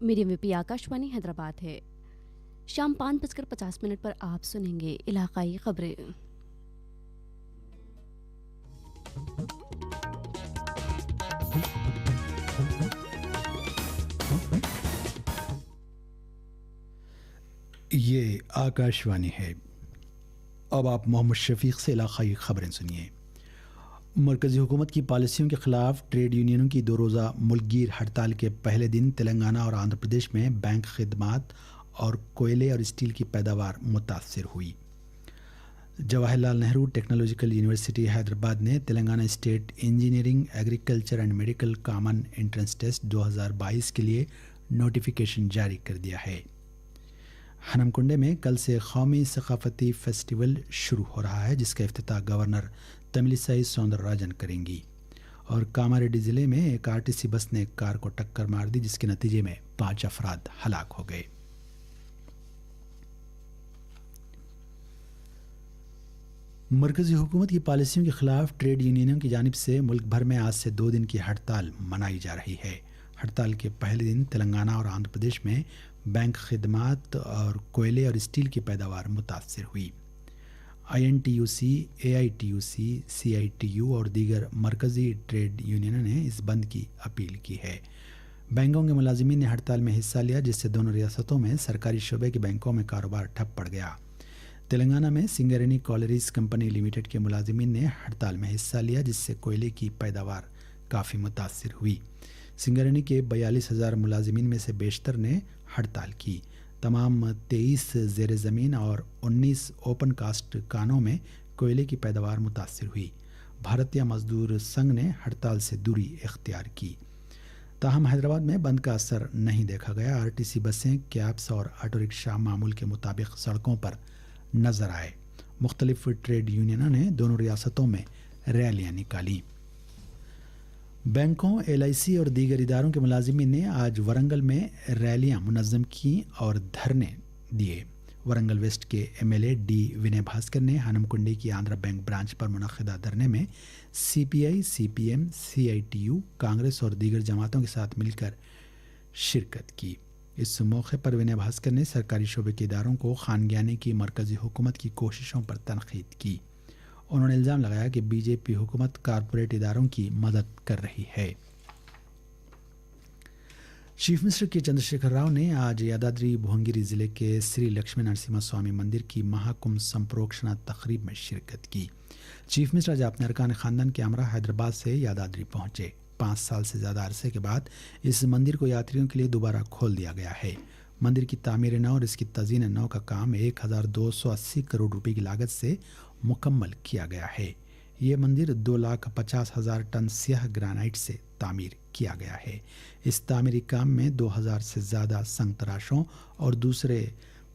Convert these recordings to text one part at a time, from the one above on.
Medium VP Akashvani Hyderabad है। शाम 5:50 पर आप सुनेंगे इलाकाई खबरें। ये आकाशवाणी है। अब आप मोहम्मद शफीक से इलाकाई खबरें सुनिए। मरकज़ी हुकूमत की पॉलिसियों के ख़िलाफ़ ट्रेड यूनियनों की 2 रोज़ा मुल्कगीर हड़ताल के पहले दिन तेलंगाना और आंध्र प्रदेश में बैंक खिदमात और कोयले और स्टील की पैदावार मुतासर हुई। जवाहरलाल नेहरू टेक्नोलॉजिकल यूनिवर्सिटी हैदराबाद ने Telangana State Engineering Agriculture and Medical Common Entrance Test 2022 के लिए नोटिफिकेशन जारी कर दिया है। हनमकुंडे में कल से कौमी सकाफती फेस्टिवल शुरू हो रहा है, जिसका इफ्तिताह गवर्नर तमिलिसाई सौंदरराजन करेंगी। और कामारेड्डी ज़िले में एक आरटीसी बस ने एक कार को टक्कर मार दी, जिसके नतीजे में 5 अफराद हलाक हो गए। मरकज़ी हुकूमत की पॉलिसियों के ख़िलाफ़ ट्रेड यूनियनों की जानिब से मुल्क भर में आज से 2 दिन की हड़ताल मनाई जा रही है। हड़ताल के पहले दिन तेलंगाना और आंध्र प्रदेश में बैंक खिदमात और कोयले और स्टील की पैदावार मुतासर हुई। INTUC, AITUC, CITU और दीगर मरकज़ी ट्रेड यूनियनों ने इस बंद की अपील की है। बैंकों के मुलाजिमीन ने हड़ताल में हिस्सा लिया, जिससे दोनों रियासतों में सरकारी शोबे के बैंकों में कारोबार ठप पड़ गया। तेलंगाना में सिंगरेनी कॉलरीज कंपनी लिमिटेड के मुलाजिमीन ने हड़ताल में हिस्सा लिया, जिससे कोयले की पैदावार काफ़ी मुतासर हुई। सिंगरेनी के 42,000 मुलाजिमीन में से बेशतर ने हड़ताल की। तमाम 23 ज़ेर ज़मीन और 19 ओपन कास्ट कानों में कोयले की पैदावार मुतासर हुई। भारतीय मजदूर संघ ने हड़ताल से दूरी इख्तियार की। ताहम हैदराबाद में बंद का असर नहीं देखा गया। आरटीसी बसें, कैब्स और ऑटो रिक्शा मामूल के मुताबिक सड़कों पर नजर आए। मुख्तलिफ ट्रेड यूनियनों ने दोनों रियासतों में रैलियां निकाली। बैंकों, LIC और दीगर इदारों के मुलाजिमीन ने आज वरंगल में रैलियां मुनज़्ज़म की और धरने दिए। वरंगल वेस्ट के MLA D विनय भास्कर ने हनमकुंडी की आंध्रा बैंक ब्रांच पर मुनक़िदा धरने में CPI, CPM, CITU, कांग्रेस और दीगर जमातों के साथ मिलकर शिरकत की। इस मौके पर विनय भास्कर ने सरकारी शोबे के इदारों को खानगियाने की मरकज़ी हुकूमत की कोशिशों पर तनक़ीद की। उन्होंने इल्ज़ाम लगाया कि BJP हुकूमत कारपोरेट इदारों की मदद कर रही है। चीफ मिनिस्टर के चंद्रशेखर राव ने आज यादाद्री भुवनगिरी ज़िले के श्री लक्ष्मी नरसिम्हा स्वामी मंदिर की महाकुंभ संप्रोक्षणा तकरीब में शिरकत की। चीफ मिनिस्टर आज अपने अरकान ख़ानदान के हमरा हैदराबाद से यादाद्री पहुंचे। 5 साल से ज़्यादा अरसे के बाद इस मंदिर को यात्रियों के लिए दोबारा खोल दिया गया है। मंदिर की तामीर नौ और इसकी तज़ीन नौ का काम 1280 करोड़ रुपए की लागत से मुकम्मल किया गया है। ये मंदिर 2,50,000 टन स्याह ग्रेनाइट से तामीर किया गया है। इस तामीरी काम में 2,000 से ज़्यादा संग तराशों और दूसरे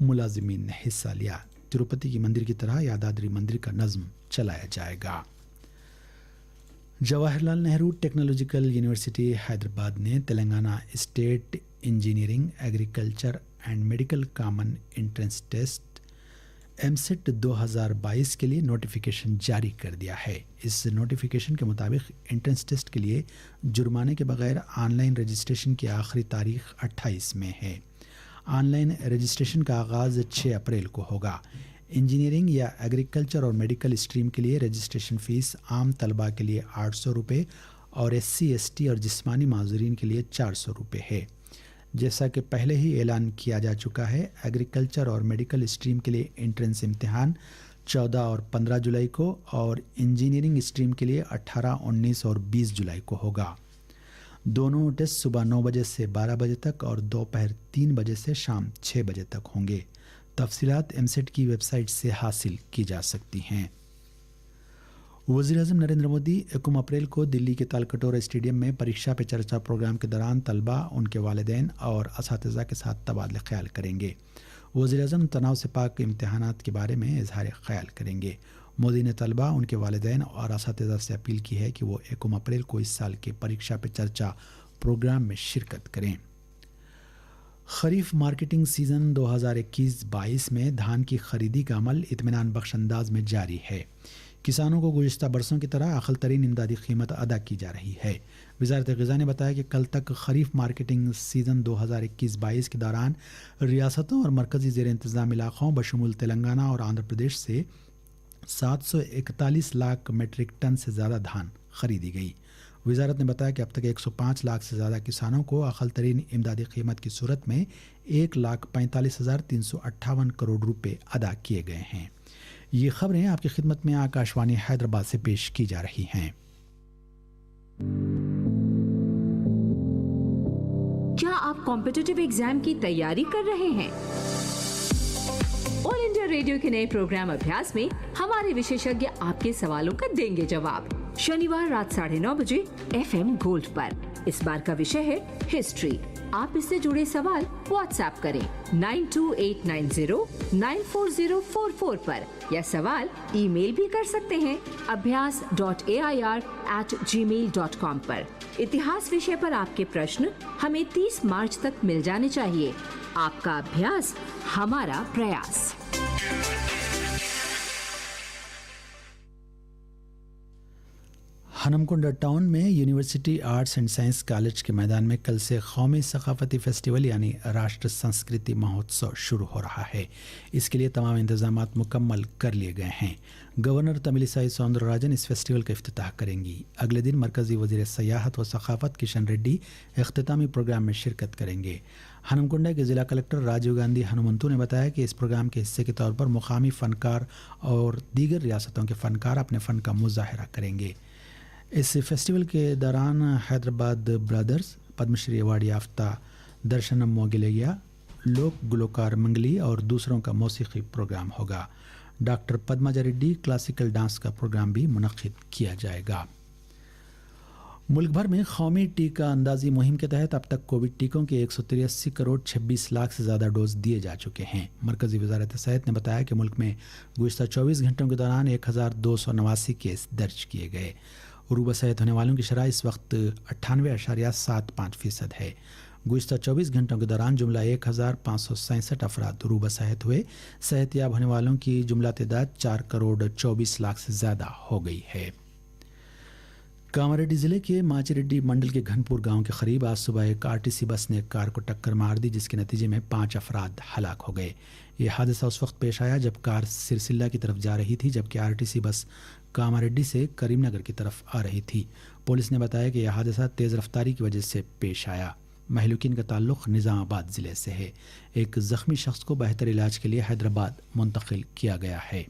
मुलाजिमीन ने हिस्सा लिया। तिरुपति की मंदिर की तरह यादाद्री मंदिर का नज़्म चलाया जाएगा। जवाहरलाल नेहरू टेक्नोलॉजिकल यूनिवर्सिटी हैदराबाद ने Telangana State Engineering Agriculture and Medical Common Entrance Test MSET 2022 के लिए नोटिफिकेशन जारी कर दिया है। इस नोटिफिकेशन के मुताबिक एंट्रेंस टेस्ट के लिए जुर्माने के बगैर ऑनलाइन रजिस्ट्रेशन की आखिरी तारीख 28 में है। ऑनलाइन रजिस्ट्रेशन का आगाज़ 6 अप्रैल को होगा। इंजीनियरिंग या एग्रीकल्चर और मेडिकल स्ट्रीम के लिए रजिस्ट्रेशन फ़ीस आम तलबा के लिए 800 रुपये और SC, ST और जिस्मानी माज़ूरीन के लिए 400 रुपये है। जैसा कि पहले ही ऐलान किया जा चुका है, एग्रीकल्चर और मेडिकल स्ट्रीम के लिए एंट्रेंस इम्तिहान 14 और 15 जुलाई को और इंजीनियरिंग स्ट्रीम के लिए 18, 19 और 20 जुलाई को होगा। दोनों टेस्ट सुबह 9 बजे से 12 बजे तक और दोपहर 3 बजे से शाम 6 बजे तक होंगे। तफसीलात MSET की वेबसाइट से हासिल की जा सकती हैं। वज़ीर-ए-आज़म नरेंद्र मोदी 1 अप्रैल को दिल्ली के तालकटोरा स्टेडियम में परीक्षा पे चर्चा प्रोग्राम के दौरान तलबा, उनके वालिदैन और असातिज़ा के साथ तबादला ख्याल करेंगे। वज़ीर-ए-आज़म तनाव से पाक इम्तिहानात के बारे में इजहार ख्याल करेंगे। مودی نے طلبہ، ان کے والدین اور اساتذہ سے اپیل کی ہے کہ وہ 1 اپریل کو اس سال کے پریکشا پہ چرچا پروگرام میں شرکت کریں۔ خریف مارکیٹنگ سیزن 2021-22 میں دھان کی خریدی کا عمل اطمینان بخش انداز میں جاری ہے۔ کسانوں کو گزشتہ برسوں کی طرح اقل ترین امدادی قیمت ادا کی جا رہی ہے۔ وزارت غذا نے بتایا کہ کل تک خریف مارکیٹنگ سیزن 2021-22 کے دوران ریاستوں اور مرکزی زیر انتظام علاقوں بشمول تلنگانہ اور آندھرا پردیش سے 741 لاکھ میٹرک ٹن سے زیادہ دھان خریدی گئی۔ وزارت نے بتایا کہ اب تک 105 لاکھ سے زیادہ کسانوں کو اقل ترین امدادی قیمت کی صورت میں 1,45,358 کروڑ روپے ادا کیے گئے ہیں۔ یہ خبریں آپ کی خدمت میں آکاشوانی حیدرآباد سے پیش کی جا رہی ہیں۔ کیا آپ کمپٹیٹیو ایگزام کی تیاری کر رہے ہیں؟ آل انڈیا ریڈیو کے نئے پروگرام ابھیاس میں ہمارے وشیشجঞ آپ کے سوالوں کا دیں گے جواب۔ شنیوار رات 9:30 بجے FM گولڈ پر۔ اس بار کا وشے ہے ہسٹری۔ آپ اس سے جڑے سوال واٹس ایپ کریں 928909444 پر، یا سوال ای میل بھی کر سکتے ہیں abhyas.air@gmail.com پر۔ اتہاس وشے پر آپ کے پرشن ہمیں 30 مارچ تک مل جانے چاہیے۔ آپ کا ابھیاس ہمارا پریاس۔ ہنمکنڈا ٹاؤن میں یونیورسٹی آرٹس اینڈ سائنس کالج کے میدان میں کل سے قومی ثقافتی فیسٹیول یعنی راشٹر سنسکرتی مہوتسو شروع ہو رہا ہے۔ اس کے لیے تمام انتظامات مکمل کر لیے گئے ہیں۔ گورنر تمل سائی سوندر راجن اس فیسٹیول کا افتتاح کریں گی۔ اگلے دن مرکزی وزیر سیاحت و ثقافت کشن ریڈی اختتامی پروگرام میں شرکت کریں گے۔ ہنمکنڈا کے ضلع کلکٹر راجیو گاندھی ہنمنتو نے بتایا کہ اس پروگرام کے حصے کے طور پر مقامی فنکار اور دیگر ریاستوں کے فنکار اپنے فن کا مظاہرہ کریں گے۔ اس فیسٹیول کے دوران حیدرآباد برادرز، پدم شری ایوارڈ یافتہ درشنم موگلیہ، لوک گلوکار منگلی اور دوسروں کا موسیقی پروگرام ہوگا۔ ڈاکٹر پدماجا ریڈی کلاسیکل ڈانس کا پروگرام بھی منعقد کیا جائے گا۔ ملک بھر میں قومی ٹیکہ اندازی مہم کے تحت اب تک کووڈ ٹیکوں کے 183 کروڑ 26 لاکھ سے زیادہ ڈوز دیے جا چکے ہیں۔ مرکزی وزارت صحت نے بتایا کہ ملک میں گزشتہ 24 گھنٹوں کے دوران 1289 کیس درج کیے گئے۔ عروبہ صحت ہونے والوں کی شرح اس وقت 98.75% ہے۔ گزشتہ 24 گھنٹوں کے دوران جملہ 1567 افراد عروبہ صحت ہوئے۔ صحت یاب ہونے والوں کی جملہ تعداد 4 کروڑ 24 لاکھ سے زیادہ ہو گئی ہے۔ کاماریڈی ضلع کے ماچیریڈی منڈل کے گھنپور گاؤں کے قریب آج صبح ایک RTC بس نے ایک کار کو ٹکر مار دی، جس کے نتیجے میں 5 افراد ہلاک ہو گئے۔ یہ حادثہ اس وقت پیش آیا جب کار سرسلہ کی طرف جا رہی تھی، جبکہ RTC بس کاماریڈی سے کریم نگر کی طرف آ رہی تھی۔ پولیس نے بتایا کہ یہ حادثہ تیز رفتاری کی وجہ سے پیش آیا۔ مہلوکین کا تعلق نظام آباد ضلع سے ہے۔ ایک زخمی شخص کو بہتر علاج کے لیے حیدرآباد منتقل کیا گیا ہے۔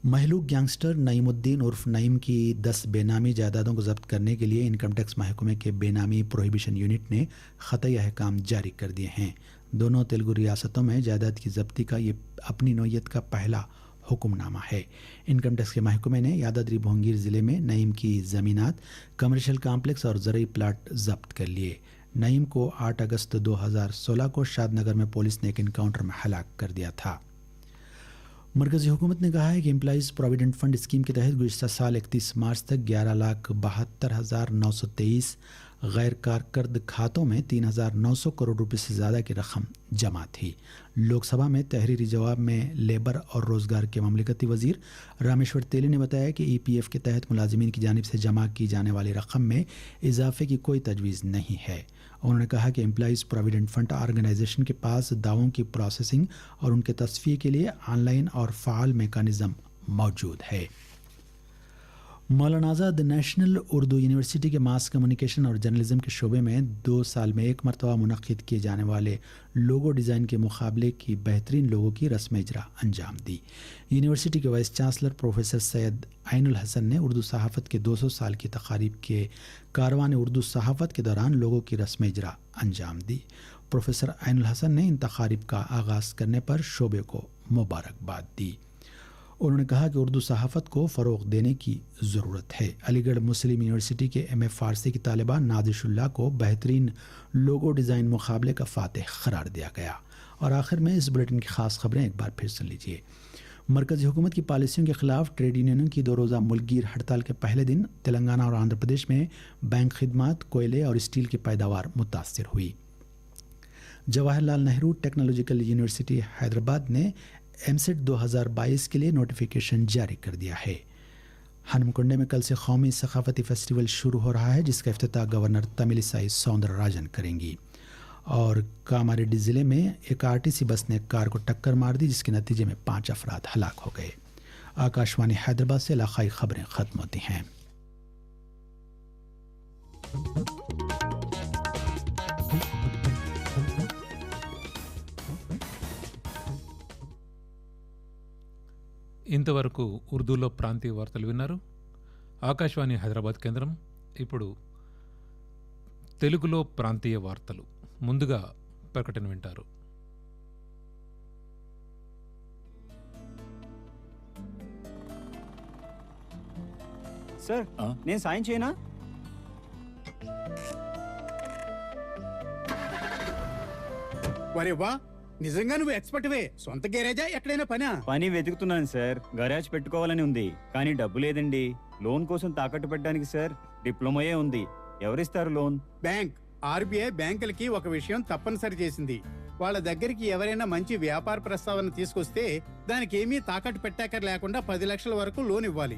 مہلوک گینگسٹر نعیم الدین عرف نعیم کی 10 بے نامی جائیدادوں کو ضبط کرنے کے لیے انکم ٹیکس محکمے کے بے نامی پروہیبیشن یونٹ نے خطی احکام جاری کر دیے ہیں۔ دونوں تیلگو ریاستوں میں جائیداد کی ضبطی کا یہ اپنی نوعیت کا پہلا حکم نامہ ہے۔ انکم ٹیکس کے محکمے نے یادادری بھونگیر ضلع میں نعیم کی زمینات، کمرشل کامپلیکس اور زرعی پلاٹ ضبط کر لیے۔ نعیم کو 8 اگست 2016 کو شاد نگر میں پولیس نے ایک انکاؤنٹر میں ہلاک کر دیا تھا۔ مرکزی حکومت نے کہا ہے کہ امپلائیز پروویڈنٹ فنڈ اسکیم کے تحت گزشتہ سال 31 مارچ تک 11,72,923 غیر کارکرد کھاتوں میں 3,900 کروڑ روپے سے زیادہ کی رقم جمع تھی۔ لوک سبھا میں تحریری جواب میں لیبر اور روزگار کے مملکتی وزیر رامیشور تیلی نے بتایا کہ EPF کے تحت ملازمین کی جانب سے جمع کی جانے والی رقم میں اضافے کی کوئی تجویز نہیں ہے۔ انہوں نے کہا کہ امپلائیز پروویڈنٹ فنڈ آرگنائزیشن کے پاس دعووں کی پروسیسنگ اور ان کے تصفیے کے لیے آن لائن اور فعال میکانزم موجود ہے۔ مولانا آزاد نیشنل اردو یونیورسٹی کے ماس کمیونیکیشن اور جرنلزم کے شعبے میں 2 سال میں ایک مرتبہ منعقد کیے جانے والے لوگو ڈیزائن کے مقابلے کی بہترین لوگوں کی رسم اجرا انجام دی۔ یونیورسٹی کے وائس چانسلر پروفیسر سید عین الحسن نے اردو صحافت کے 200 سال کی تقاریب کے کاروان اردو صحافت کے دوران لوگوں کی رسم اجرا انجام دی۔ پروفیسر عین الحسن نے ان تقاریب کا آغاز کرنے پر شعبے کو مبارکباد دی۔ انہوں نے کہا کہ اردو صحافت کو فروغ دینے کی ضرورت ہے۔ علی گڑھ مسلم یونیورسٹی کے MA فارسی کی طالبہ نازش اللہ کو بہترین لوگو ڈیزائن مقابلے کا فاتح قرار دیا گیا۔ اور آخر میں اس بلیٹن کی خاص خبریں ایک بار پھر سن لیجیے۔ मरकज़ी हुकूमत की पॉलिसियों के खिलाफ ट्रेड यूनियनों की 2 रोज़ा मुल्कगीर हड़ताल के पहले दिन तेलंगाना और आंध्र प्रदेश में बैंक खिदमात, कोयले और स्टील की पैदावार मुतासर हुई। जवाहरलाल नेहरू टेक्नोलॉजिकल यूनिवर्सिटी हैदराबाद ने एमसेट 2022 के लिए नोटिफिकेशन जारी कर दिया है। हनुमकुंडे में कल से कौमी सकाफती फेस्टिवल शुरू हो रहा है, जिसका इफ्तिताह गवर्नर तमिलिसाई सौंदरराजन करेंगी। और कामारेड्डी ज़िले में एक आरटीसी बस ने कार को टक्कर मार दी, जिसके नतीजे में 5 अफराद हलाक हो गए। आकाशवाणी हैदराबाद से इलाकाई खबरें ख़त्म होती हैं। ఇంతవరకు ఉర్దూలో ప్రాంతీయ వార్తలు విన్నారు. ఆకాశవాణి హైదరాబాద్ కేంద్రం. ఇప్పుడు తెలుగులో ప్రాంతీయ వార్తలు. ముందుగా ప్రకటన వింటారు. సార్ నేను సాయం చేయనా? వరే వా, నిజంగా నువ్వు ఎక్స్పర్ట్వే. సొంత గ్యారేజా ఎక్కడైనా పనా? పని వెతుకుతున్నాను సార్. గరాజ్ పెట్టుకోవాలని ఉంది, కానీ డబ్బు లేదండి. లోన్ కోసం తాకట్టు పెట్టడానికి సార్ డిప్లొమాయే ఉంది. ఎవరిస్తారు లోన్? బ్యాంక్. ఆర్బీఐ బ్యాంకులకి ఒక విషయం తప్పనిసరి చేసింది. వాళ్ళ దగ్గరికి ఎవరైనా మంచి వ్యాపార ప్రస్తావన తీసుకొస్తే దానికి ఏమీ తాకట్టు పెట్టాక లేకుండా 10 లక్షల వరకు లోన్ ఇవ్వాలి.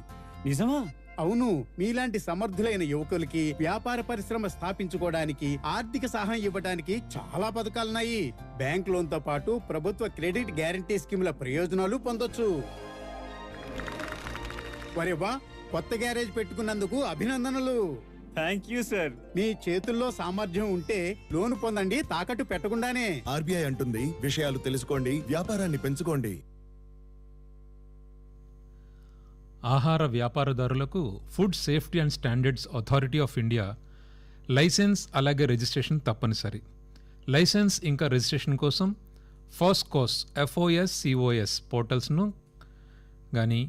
నిజమా? అవును. మీలాంటి సమర్థులైన యువకులకి వ్యాపార పరిశ్రమ స్థాపించుకోవడానికి ఆర్థిక సహాయం ఇవ్వడానికి చాలా పథకాలున్నాయి. బ్యాంక్ లోన్ తో పాటు ప్రభుత్వ క్రెడిట్ గ్యారంటీ స్కీముల ప్రయోజనాలు పొందొచ్చు. వరేవా, కొత్త గ్యారేజ్ పెట్టుకున్నందుకు అభినందనలు. Thank you sir. మీ చేతుల్లో సామర్థ్యం ఉంటే లోన్ పొందండి, తాకట్టు పెట్టకుండానే. ఆర్బీఐ అంటుంది, విషయాలు తెలుసుకోండి, వ్యాపారాన్ని పెంచుకోండి. ఆహార వ్యాపారదారులకు food safety and standards authority of India licence అలాగే రిజిస్ట్రేషన్ తప్పనిసరి. లైసెన్స్ ఇంకా రిజిస్ట్రేషన్ కోసం FOSCOS పోర్టల్స్ను కానీ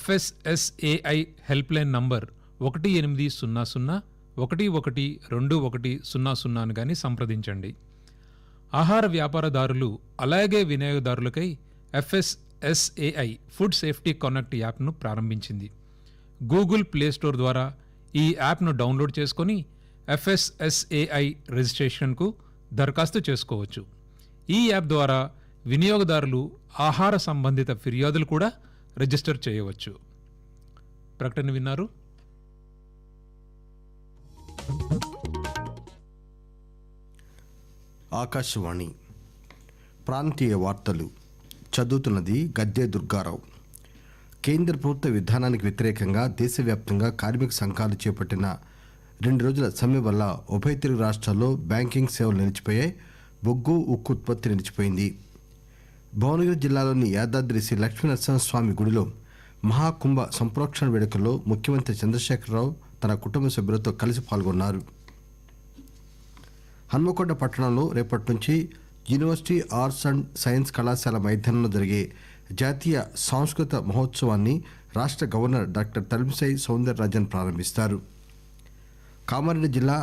FSSAI హెల్ప్ లైన్ నంబర్ 1800112100 కానీ సంప్రదించండి. ఆహార వ్యాపారదారులు అలాగే వినియోగదారులకై FSSAI ఫుడ్ సేఫ్టీ కనెక్ట్ యాప్ను ప్రారంభించింది. గూగుల్ ప్లేస్టోర్ ద్వారా ఈ యాప్ను డౌన్లోడ్ చేసుకొని FSSAI రిజిస్ట్రేషన్కు దరఖాస్తు చేసుకోవచ్చు. ఈ యాప్ ద్వారా వినియోగదారులు ఆహార సంబంధిత ఫిర్యాదులు కూడా రిజిస్టర్ చేయవచ్చు. ప్రకటన విన్నారు. ఆకాశవాణి ప్రాంతీయ వార్తలు చదువుతున్నది గద్దె దుర్గారావు. కేంద్ర ప్రభుత్వ విధానానికి వ్యతిరేకంగా దేశవ్యాప్తంగా కార్మిక సంఘాలు చేపట్టిన 2 రోజుల సమ్మె వల్ల ఉభయ తెలుగు రాష్ట్రాల్లో బ్యాంకింగ్ సేవలు నిలిచిపోయాయి. బొగ్గు, ఉక్కు ఉత్పత్తి నిలిచిపోయింది. భువనగిరి జిల్లాలోని యాదాద్రి శ్రీ లక్ష్మీనరసింహస్వామి గుడిలో మహాకుంభ సంప్రోక్షణ వేడుకల్లో ముఖ్యమంత్రి చంద్రశేఖరరావు తన కుటుంబ సభ్యులతో కలిసి పాల్గొన్నారు. హన్మకొండ పట్టణంలో రేపటి నుంచి యూనివర్సిటీ ఆర్ట్స్ అండ్ సైన్స్ కళాశాల మైదానంలో జరిగే జాతీయ సాంస్కృతిక మహోత్సవాన్ని రాష్ట్ర గవర్నర్ డాక్టర్ తమిలిసై సౌందరరాజన్ ప్రారంభిస్తారు. కామారెడ్డి జిల్లా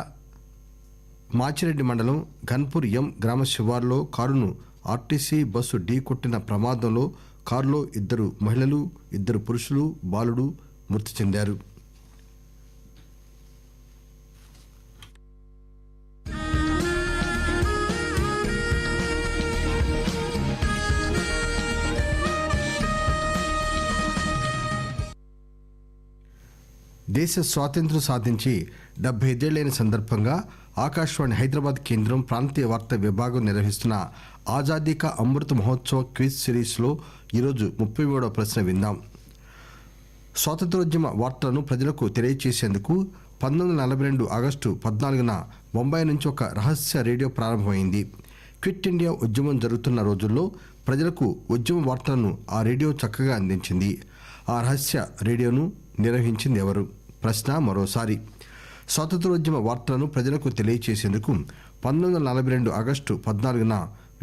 మాచిరెడ్డి మండలం ఘన్పూర్ ఎం గ్రామ శివార్లో కారును ఆర్టీసీ బస్సు ఢీ కొట్టిన ప్రమాదంలో కారులో 2 మహిళలు, 2 పురుషులు, బాలుడు మృతి చెందారు. దేశ స్వాతంత్ర్యం సాధించి 75 ఏళ్లైన సందర్భంగా ఆకాశవాణి హైదరాబాద్ కేంద్రం ప్రాంతీయ వార్తా విభాగం నిర్వహిస్తున్న ఆజాదీ కా అమృత్ మహోత్సవ్ క్విజ్ సిరీస్లో ఈరోజు 33వ ప్రశ్న విందాం. స్వాతంత్రోద్యమ వార్తలను ప్రజలకు తెలియజేసేందుకు 1942 ఆగస్టు 14న బొంబాయి నుంచి ఒక రహస్య రేడియో ప్రారంభమైంది. క్విట్ ఇండియా ఉద్యమం జరుగుతున్న రోజుల్లో ప్రజలకు ఉద్యమ వార్తలను ఆ రేడియో చక్కగా అందించింది. ఆ రహస్య రేడియోను నిర్వహించింది ఎవరు? ప్రశ్న మరోసారి. స్వాతంత్రోద్యమ వార్తలను ప్రజలకు తెలియజేసేందుకు 1942 ఆగస్టు 14న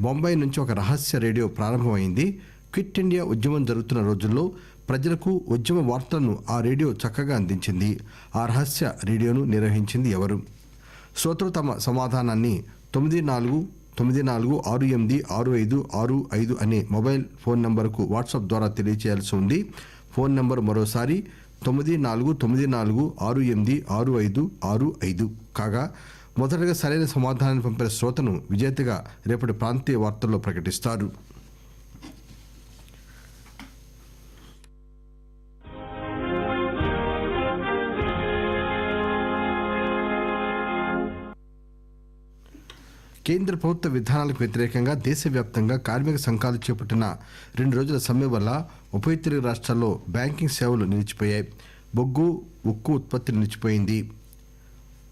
బొంబాయి నుంచి ఒక రహస్య రేడియో ప్రారంభమైంది. క్విట్ ఇండియా ఉద్యమం జరుగుతున్న రోజుల్లో ప్రజలకు ఉద్యమ వార్తలను ఆ రేడియో చక్కగా అందించింది. ఆ రహస్య రేడియోను నిర్వహించింది ఎవరు? శ్రోతలు తమ సమాధానాన్ని 94686565 అనే మొబైల్ ఫోన్ నంబర్కు వాట్సాప్ ద్వారా తెలియజేయాల్సి ఉంది. ఫోన్ నంబర్ మరోసారి 9496868565 కాగా మొదటగా సరైన సమాధానాన్ని పంపిన శ్రోతను విజేతగా రేపటి ప్రాంతీయ వార్తల్లో ప్రకటిస్తారు. కేంద్ర ప్రభుత్వ విధానాలకు వ్యతిరేకంగా దేశవ్యాప్తంగా కార్మిక సంఘాలు చేపట్టిన 2 రోజుల సమ్మె వల్ల ఉభయ తెలుగు రాష్ట్రాల్లో బ్యాంకింగ్ సేవలు నిలిచిపోయాయి. బొగ్గు, ఉక్కు ఉత్పత్తి నిలిచిపోయింది.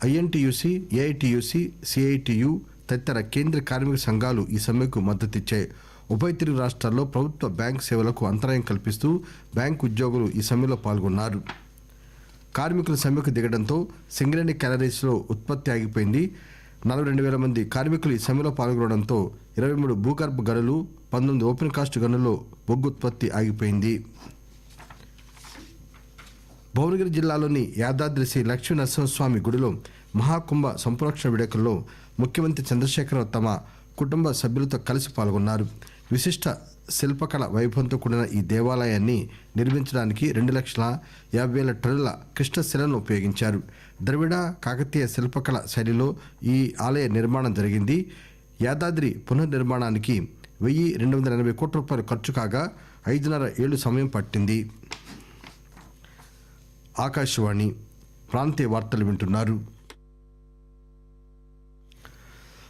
ఐఎన్టీయూసీ, ఏఐటీయూసీ, సిఐటియు తదితర కేంద్ర కార్మిక సంఘాలు ఈ సమ్మెకు మద్దతిచ్చాయి. ఉభయ తెలుగు రాష్ట్రాల్లో ప్రభుత్వ బ్యాంక్ సేవలకు అంతరాయం కల్పిస్తూ బ్యాంకు ఉద్యోగులు ఈ సమ్మెలో పాల్గొన్నారు. కార్మికులు సమ్మెకు దిగడంతో సింగరేణి క్యాలరీస్లో ఉత్పత్తి ఆగిపోయింది. 42,000 మంది కార్మికులు ఈ సమ్మెలో పాల్గొనడంతో 23 భూగర్భ గనులు, 19 ఓపెన్ కాస్ట్ గనుల్లో బొగ్గు ఉత్పత్తి ఆగిపోయింది. భువనగిరి జిల్లాలోని యాదాద్రి శ్రీ లక్ష్మీ నరసింహస్వామి గుడిలో మహాకుంభ సంప్రోక్షణ వేడుకల్లో ముఖ్యమంత్రి చంద్రశేఖరరావు తమ కుటుంబ సభ్యులతో కలిసి పాల్గొన్నారు. విశిష్ట శిల్పకళ వైభవంతో కూడిన ఈ దేవాలయాన్ని నిర్మించడానికి 2,50,000 టన్నుల కృష్ణశిలను ఉపయోగించారు. ద్రవిడ కాకతీయ శిల్పకళ శైలిలో ఈ ఆలయ నిర్మాణం జరిగింది. యాదాద్రి పునర్నిర్మాణానికి 1,280 కోట్ల రూపాయలు ఖర్చు కాగా 5.5 ఏళ్లు సమయం పట్టింది. ఆకాశవాణి ప్రాంతీయ వార్తలు వింటున్నారు.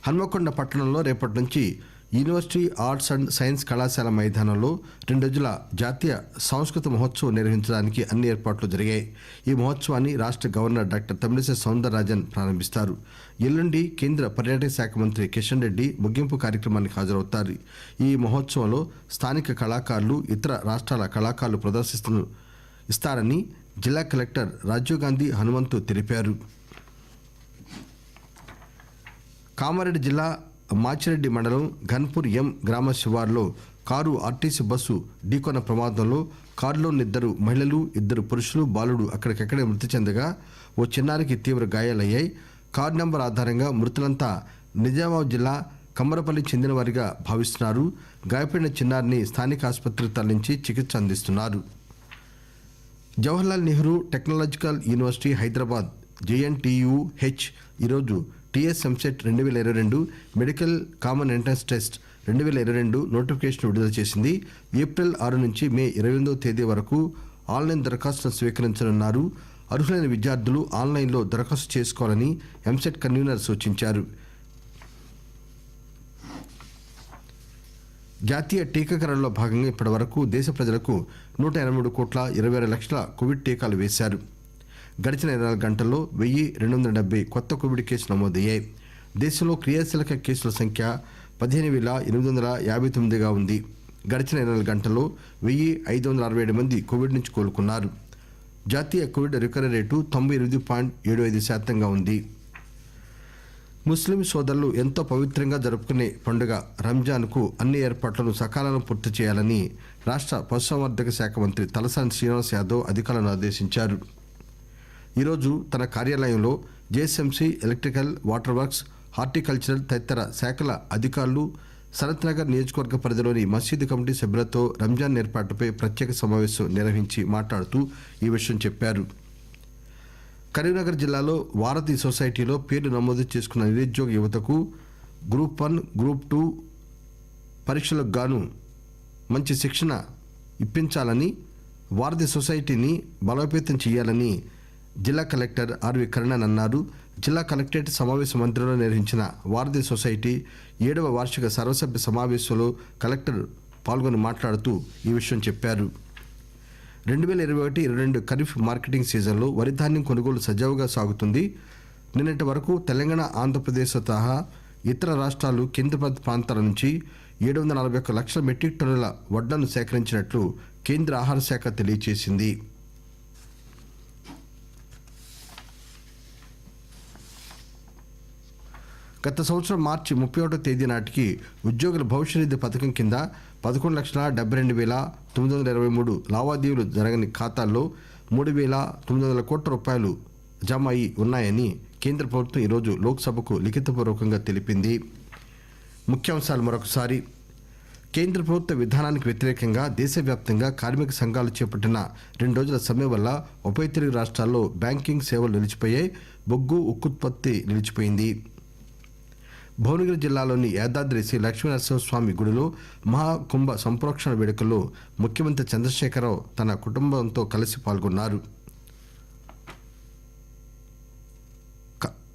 హన్మకొండ పట్టణంలో రేపటి నుంచి యూనివర్సిటీ ఆర్ట్స్ అండ్ సైన్స్ కళాశాల మైదానంలో 2 రోజుల జాతీయ సంస్కృత మహోత్సవం నిర్వహించడానికి అన్ని ఏర్పాట్లు జరిగాయి. ఈ మహోత్సవాన్ని రాష్ట్ర గవర్నర్ డాక్టర్ తమిళిసై సౌందరరాజన్ ప్రారంభిస్తారు. ఎల్లుండి కేంద్ర పర్యాటక శాఖ మంత్రి కిషన్ రెడ్డి ముగింపు కార్యక్రమానికి హాజరవుతారు. ఈ మహోత్సవంలో స్థానిక కళాకారులు, ఇతర రాష్ట్రాల కళాకారులు ఇస్తారని జిల్లా కలెక్టర్ రాజీవ్ గాంధీ హనుమంతు తెలిపారు. కామారెడ్డి జిల్లా మాచిరెడ్డి మండలం ఘన్పూర్ ఎం గ్రామ శివార్లో కారు ఆర్టీసీ బస్సు ఢీకొన్న ప్రమాదంలో కారులోని 2 మహిళలు, 2 పురుషులు, బాలుడు అక్కడికక్కడే మృతి చెందగా ఓ చిన్నారికి తీవ్ర గాయాలయ్యాయి. కారు నెంబర్ ఆధారంగా మృతులంతా నిజామాబాద్ జిల్లా కమ్మరపల్లి చెందిన వారిగా భావిస్తున్నారు. గాయపడిన చిన్నారిని స్థానిక ఆసుపత్రికి తరలించి చికిత్స అందిస్తున్నారు. Jawaharlal Nehru technological university Hyderabad JNTUH ఈరోజు TS EAMCET 2022 medical common entrance test 2022 notification విడుదల చేసింది. ఏప్రిల్ 6 నుంచి మే 28వ తేదీ వరకు ఆన్లైన్ దరఖాస్తులను స్వీకరించనున్నారు. అర్హులైన విద్యార్థులు ఆన్లైన్లో దరఖాస్తు చేసుకోవాలని ఎంసెట్ కన్వీనర్ సూచించారు. జాతీయ టీకాకరణలో భాగంగా ఇప్పటి వరకు దేశ ప్రజలకు 183,26,00,000 కోవిడ్ టీకాలు వేశారు. గడిచిన 24 గంటల్లో 1,270 కొత్త కోవిడ్ కేసులు నమోదయ్యాయి. దేశంలో క్రియాశీలక కేసుల సంఖ్య 15,859గా ఉంది. గడిచిన 24 గంటల్లో 1,567 మంది కోవిడ్ నుంచి కోలుకున్నారు. జాతీయ కోవిడ్ రికవరీ రేటు 98.75% ఉంది. ముస్లిం సోదరులు ఎంతో పవిత్రంగా జరుపుకునే పండుగ రంజాన్కు అన్ని ఏర్పాట్లను సకాలంలో పూర్తి చేయాలని రాష్ట్ర పశుసంవర్ధక శాఖ మంత్రి తలసాని శ్రీనివాస్ యాదవ్ అధికారులను ఆదేశించారు. ఈరోజు తన కార్యాలయంలో JSMC, electrical, water works, horticultural తదితర శాఖల అధికారులు, సనత్ నగర్ నియోజకవర్గ పరిధిలోని మసీదు కమిటీ సభ్యులతో రంజాన్ ఏర్పాటుపై ప్రత్యేక సమావేశం నిర్వహించి మాట్లాడుతూ ఈ విషయం చెప్పారు. కరీంనగర్ జిల్లాలో వారధి సొసైటీలో పేర్లు నమోదు చేసుకున్న నిరుద్యోగ యువతకు గ్రూప్ 1, గ్రూప్ 2 పరీక్షలకు గాను మంచి శిక్షణ ఇప్పించాలని, వారధి సొసైటీని బలోపేతం చేయాలని జిల్లా కలెక్టర్ ఆర్వి కరుణన్ అన్నారు. జిల్లా కలెక్టరేట్ సమావేశ మందిరంలో నిర్వహించిన వారధి సొసైటీ 7వ వార్షిక సర్వసభ్య సమావేశంలో కలెక్టర్ పాల్గొని మాట్లాడుతూ ఈ విషయం చెప్పారు. 2021-22 ఖరీఫ్ మార్కెటింగ్ సీజన్లో వరి ధాన్యం కొనుగోలు సజావుగా సాగుతుంది. నిన్నటి వరకు తెలంగాణ, ఆంధ్రప్రదేశ్ సహా ఇతర రాష్ట్రాలు, కేంద్రపాలిత ప్రాంతాల నుంచి 741 లక్షల మెట్రిక్ టన్నుల వడ్లను సేకరించినట్లు కేంద్ర ఆహార శాఖ తెలియజేసింది. గత సంవత్సరం మార్చి 31వ తేదీ నాటికి ఉద్యోగుల భవిష్య నిధి పథకం కింద 11,72,923 లావాదేవీలు జరగని ఖాతాల్లో 3,900 కోట్ల రూపాయలు జమ అయి ఉన్నాయని కేంద్ర ప్రభుత్వం ఈరోజు లోక్సభకు లిఖితపూర్వకంగా తెలిపింది. ముఖ్యాంశాలు మరొకసారి. కేంద్ర ప్రభుత్వ విధానానికి వ్యతిరేకంగా దేశవ్యాప్తంగా కార్మిక సంఘాలు చేపట్టిన 2 రోజుల సమ్మె వల్ల ఉభయ తెలుగు రాష్ట్రాల్లో బ్యాంకింగ్ సేవలు నిలిచిపోయాయి. బొగ్గు ఉక్కుత్పత్తి నిలిచిపోయింది. భువనగిరి జిల్లాలోని యాదాద్రి శ్రీ లక్ష్మీనరసింహస్వామి గుడిలో మహాకుంభ సంప్రోక్షణ వేడుకల్లో ముఖ్యమంత్రి చంద్రశేఖరరావు తన కుటుంబంతో కలిసి పాల్గొన్నారు.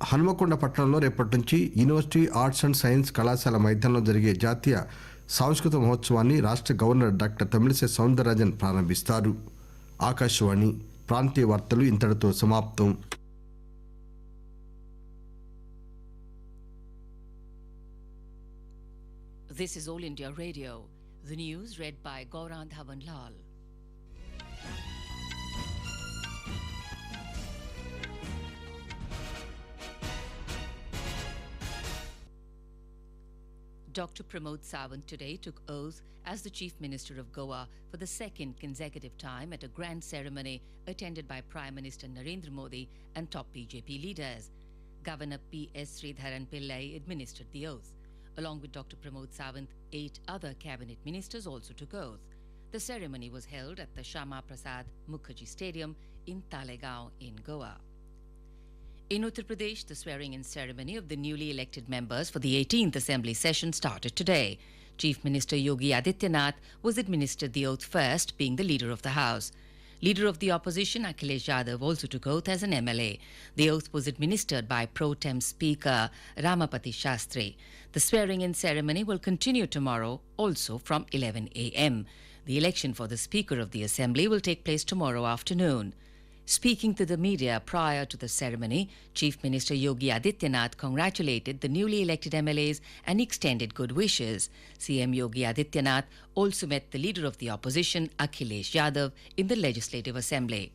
హనుమకొండ పట్టణంలో రేపటి నుంచి యూనివర్సిటీ ఆర్ట్స్ అండ్ సైన్స్ కళాశాల మైదానంలో జరిగే జాతీయ సాంస్కృతిక మహోత్సవాన్ని రాష్ట్ర గవర్నర్ డాక్టర్ తమిళిసై సౌందరరాజన్ ప్రారంభిస్తారు. ఆకాశవాణి ప్రాంతీయ వార్తలు ఇంతటితో సమాప్తం. This is All India Radio. The news read by Gaurang Dhawanlal. Dr. Pramod Sawant today took oath as the Chief Minister of Goa for the second consecutive time at a grand ceremony attended by Prime Minister Narendra Modi and top BJP leaders. Governor P.S. Sridharan Pillai administered the oath. Along with Dr. Pramod Sawant, 8 other cabinet ministers also took oath. The ceremony was held at the Shama Prasad Mukherjee Stadium in Talegaon in Goa. In Uttar Pradesh, the swearing-in ceremony of the newly elected members for the 18th Assembly session started today. Chief Minister Yogi Adityanath was administered the oath first, being the leader of the House. Leader of the opposition Akhilesh Yadav also took oath as an MLA. The oath was administered by Pro Tem Speaker Ramapati Shastri. The swearing-in ceremony will continue tomorrow, also from 11 a.m. The election for the Speaker of the Assembly will take place tomorrow afternoon. Speaking to the media prior to the ceremony, Chief Minister Yogi Adityanath congratulated the newly elected MLAs and extended good wishes. CM Yogi Adityanath also met the leader of the opposition, Akhilesh Yadav, in the Legislative Assembly.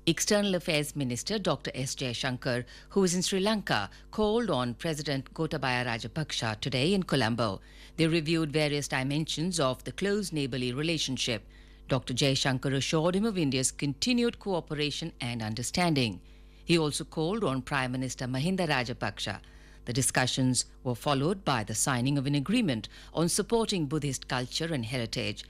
External Affairs Minister Dr. S. Jaishankar, who is in Sri Lanka, called on President Gotabaya Rajapaksa today in Colombo. They reviewed various dimensions of the close neighbourly relationship. Dr. Jaishankar assured him of India's continued cooperation and understanding. He also called on Prime Minister Mahinda Rajapaksa. The discussions were followed by the signing of an agreement on supporting Buddhist culture and heritage.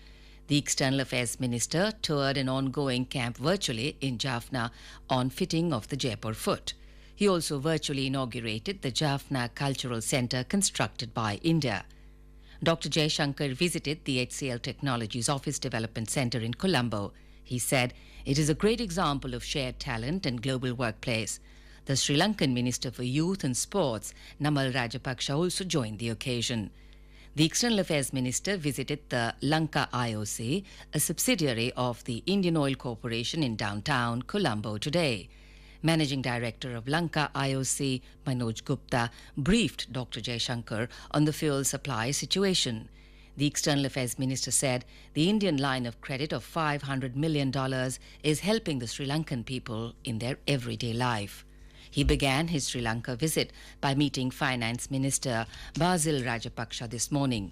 The External Affairs Minister toured an ongoing camp virtually in Jaffna on fitting of the Jaipur Fort. He also virtually inaugurated the Jaffna Cultural Centre constructed by India. Dr. Jaishankar visited the HCL Technologies Office Development Centre in Colombo. He said, "It is a great example of shared talent and global workplace." The Sri Lankan Minister for Youth and Sports, Namal Rajapaksa, also joined the occasion. The External Affairs Minister visited the Lanka IOC, a subsidiary of the Indian Oil Corporation in downtown Colombo today. Managing Director of Lanka IOC, Manoj Gupta, briefed Dr. Jaishankar on the fuel supply situation. The External Affairs Minister said the Indian line of credit of $500 million is helping the Sri Lankan people in their everyday life. He began his Sri Lanka visit by meeting Finance Minister Basil Rajapaksa this morning.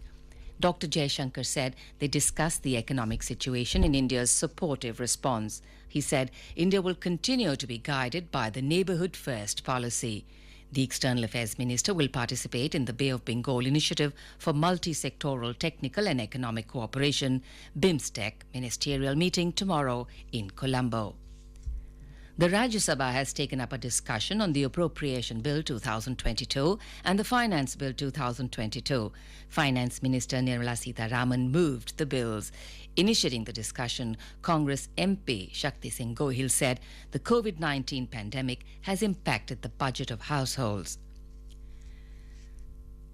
Dr. Jaishankar said they discussed the economic situation in India's supportive response. He said India will continue to be guided by the Neighbourhood First policy. The External Affairs Minister will participate in the Bay of Bengal initiative for multi-sectoral technical and economic cooperation, BIMSTEC ministerial meeting tomorrow in Colombo. The Rajya Sabha has taken up a discussion on the Appropriation Bill 2022 and the Finance Bill 2022. Finance Minister Nirmala Sitharaman moved the bills. Initiating the discussion, Congress MP Shakti Singh Gohil said the COVID-19 pandemic has impacted the budget of households.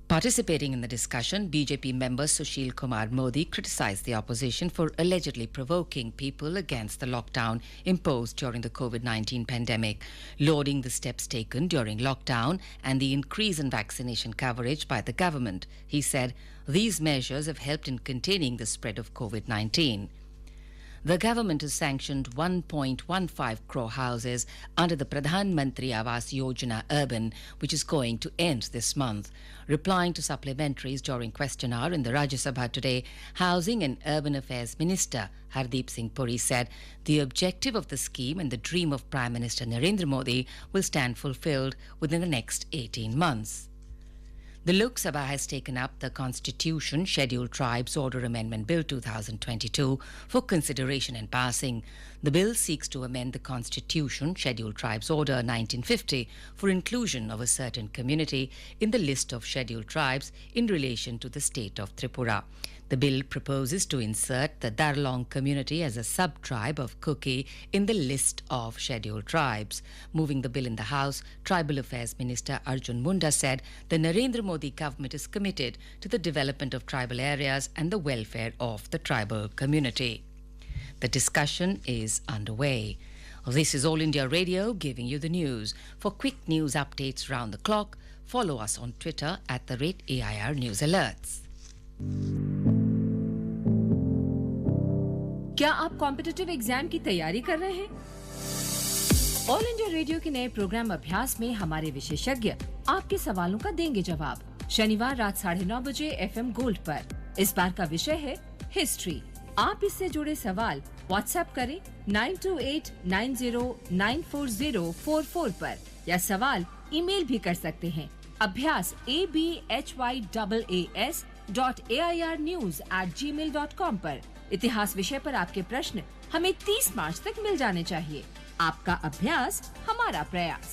Participating in the discussion, BJP member Sushil Kumar Modi criticized the opposition for allegedly provoking people against the lockdown imposed during the COVID-19 pandemic, lauding the steps taken during lockdown and the increase in vaccination coverage by the government. He said these measures have helped in containing the spread of COVID-19. The government has sanctioned 1.15 crore houses under the Pradhan Mantri Awas Yojana Urban, which is going to end this month. Replying to supplementaries during question hour in the Rajya Sabha today, Housing and Urban Affairs Minister Hardeep Singh Puri said the objective of the scheme and the dream of Prime Minister Narendra Modi will stand fulfilled within the next 18 months. The Lok Sabha has taken up the Constitution Scheduled Tribes Order Amendment Bill 2022 for consideration and passing. The bill seeks to amend the Constitution Scheduled Tribes Order 1950 for inclusion of a certain community in the list of scheduled tribes in relation to the state of Tripura. The bill proposes to insert the Darlong community as a sub-tribe of Kuki in the list of scheduled tribes. Moving the bill in the House, Tribal Affairs Minister Arjun Munda said the Narendra Modi government is committed to the development of tribal areas and the welfare of the tribal community. The discussion is underway. This is All India Radio giving you the news. For quick news updates round the clock, follow us on Twitter at @AIR News Alerts. क्या आप competitive exam की तैयारी कर रहे हैं? All India radio के नए programme अभ्यास में हमारे विशेषज्ञ आपके सवालों का देंगे जवाब। शनिवार रात 9:30 बजे FM गोल्ड पर। इस बार का विषय है हिस्ट्री। आप इससे जुड़े सवाल व्हाट्सएप करें 9289094044 पर या सवाल ईमेल भी कर सकते हैं। अभ्यास abhyas.airnews@gmail.com पर। इतिहास विषय पर आपके प्रश्न हमें 30 मार्च तक मिल जाने चाहिए। आपका अभ्यास हमारा प्रयास।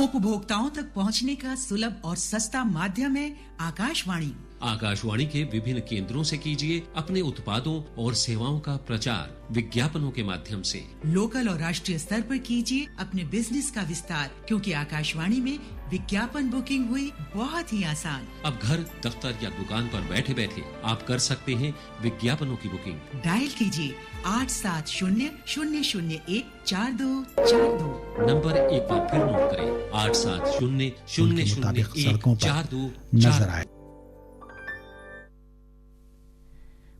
उपभोक्ताओं तक पहुंचने का सुलभ और सस्ता माध्यम है आकाशवाणी। आकाशवाणी के विभिन्न केंद्रों से कीजिए अपने उत्पादों और सेवाओं का प्रचार विज्ञापनों के माध्यम से। लोकल और राष्ट्रीय स्तर पर कीजिए अपने बिजनेस का विस्तार, क्योंकि आकाशवाणी में विज्ञापन बुकिंग हुई बहुत ही आसान। अब घर, दफ्तर या दुकान पर बैठे बैठे आप कर सकते हैं विज्ञापनों की बुकिंग। डायल कीजिए 870-001-4242। नंबर एक बार फिर नोट करें 870-001-4242। नजर आए।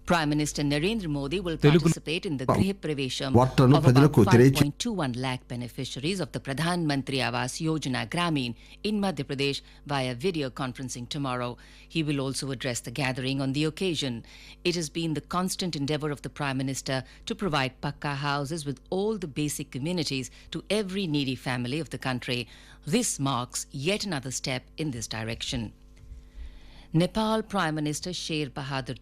Prime Minister Narendra Modi will Telugu participate in the Griha Pravesham వార్తలను of about ప్రజలకు తెలియజే 5.21 lakh beneficiaries of the Pradhan Mantri Awas Yojana Gramin in Madhya Pradesh via video conferencing tomorrow. He will also address the gathering on the occasion. It has been the constant endeavour of the Prime Minister to provide pakka houses with all the basic amenities to every needy family of the country. This marks yet another step in this direction. Nepal Prime Minister Sher Bahadur